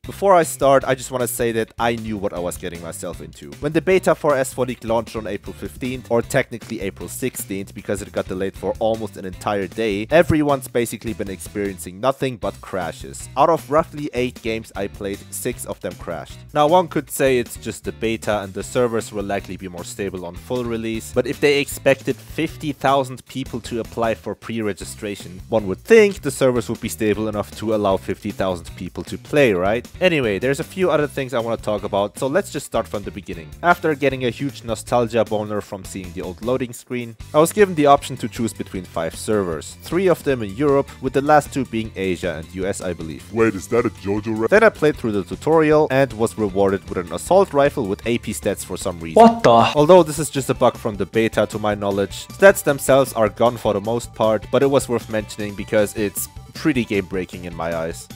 Before I start, I just want to say that I knew what I was getting myself into. When the beta for S4 League launched on April 15th, or technically April 16th because it got delayed for almost an entire day, everyone's basically been experiencing nothing but crashes. Out of roughly 8 games I played, 6 of them crashed. Now one could say it's just the beta and the servers will likely be more stable on full release, but if they expected 50,000 people to apply for pre-registration, one would think the servers would be stable enough to allow 50,000 people to play, right? Anyway, there's a few other things I want to talk about, so let's just start from the beginning. After getting a huge nostalgia boner from seeing the old loading screen, I was given the option to choose between 5 servers, 3 of them in Europe, with the last 2 being Asia and US, I believe. Wait, is that a JoJo rap? Then I played through the tutorial and was rewarded with an assault rifle with AP stats for some reason. What the? Although this is just a bug from the beta to my knowledge, stats themselves are gone for the most part, but it was worth mentioning because it's pretty game breaking in my eyes.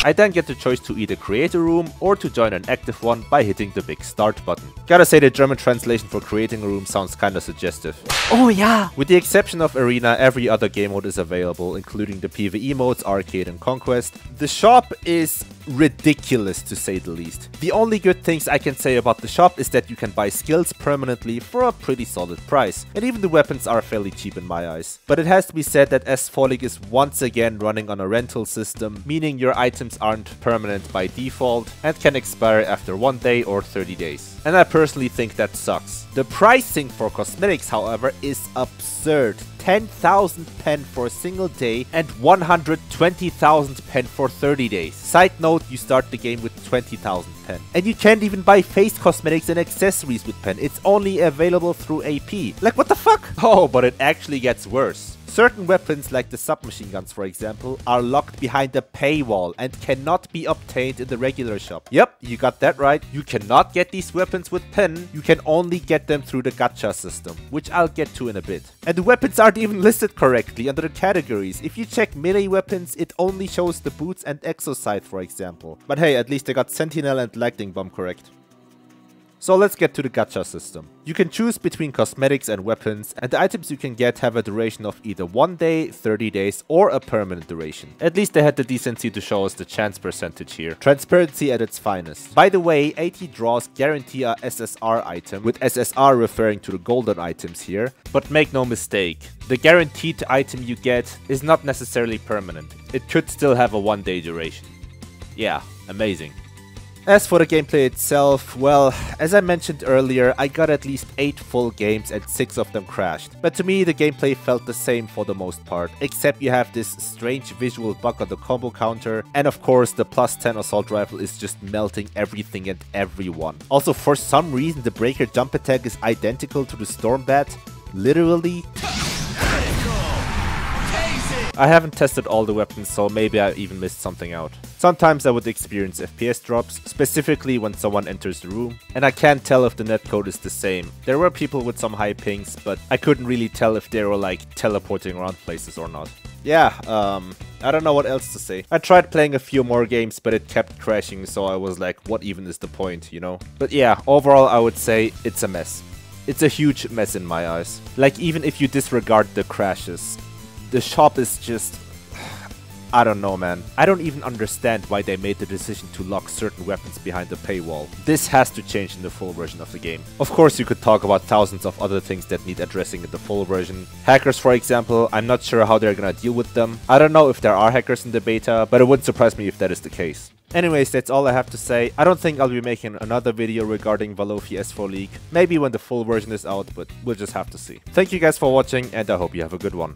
I then get the choice to either create a room or to join an active one by hitting the big start button. Gotta say the German translation for creating a room sounds kinda suggestive. Oh yeah! With the exception of Arena, every other game mode is available, including the PvE modes, Arcade and Conquest. The shop is ridiculous to say the least. The only good things I can say about the shop is that you can buy skills permanently for a pretty solid price, and even the weapons are fairly cheap in my eyes. But it has to be said that S4 League is once again running on a rental system, meaning your items aren't permanent by default and can expire after 1 day or 30 days. And I personally think that sucks. The pricing for cosmetics, however, is absurd. 10,000 pen for a single day and 120,000 pen for 30 days. Side note, you start the game with 20,000 pen. And you can't even buy face cosmetics and accessories with pen. It's only available through AP. Like, what the fuck? Oh, but it actually gets worse. Certain weapons, like the submachine guns for example, are locked behind a paywall and cannot be obtained in the regular shop. Yep, you got that right. You cannot get these weapons with pen, you can only get them through the gacha system, which I'll get to in a bit. And the weapons aren't even listed correctly under the categories. If you check melee weapons, it only shows the boots and exoscythe for example. But hey, at least I got Sentinel and Lightning Bomb correct. So let's get to the gacha system. You can choose between cosmetics and weapons, and the items you can get have a duration of either 1 day, 30 days, or a permanent duration. At least they had the decency to show us the chance percentage here. Transparency at its finest. By the way, 80 draws guarantee a SSR item, with SSR referring to the golden items here. But make no mistake, the guaranteed item you get is not necessarily permanent. It could still have a 1 day duration. Yeah, amazing. As for the gameplay itself, well, as I mentioned earlier, I got at least 8 full games and 6 of them crashed. But to me, the gameplay felt the same for the most part, except you have this strange visual bug on the combo counter, and of course the +10 assault rifle is just melting everything and everyone. Also, for some reason, the breaker jump attack is identical to the storm bat. Literally. I haven't tested all the weapons, so maybe I even missed something out. Sometimes I would experience FPS drops, specifically when someone enters the room, and I can't tell if the netcode is the same. There were people with some high pings, but I couldn't really tell if they were like teleporting around places or not. Yeah, I don't know what else to say. I tried playing a few more games, but it kept crashing, so I was like, what even is the point, you know? But yeah, overall I would say it's a mess. It's a huge mess in my eyes. Like, even if you disregard the crashes, the shop is just... I don't know, man. I don't even understand why they made the decision to lock certain weapons behind the paywall. This has to change in the full version of the game. Of course, you could talk about thousands of other things that need addressing in the full version. Hackers, for example, I'm not sure how they're gonna deal with them. I don't know if there are hackers in the beta, but it wouldn't surprise me if that is the case. Anyways, that's all I have to say. I don't think I'll be making another video regarding VALOFE S4 League. Maybe when the full version is out, but we'll just have to see. Thank you guys for watching, and I hope you have a good one.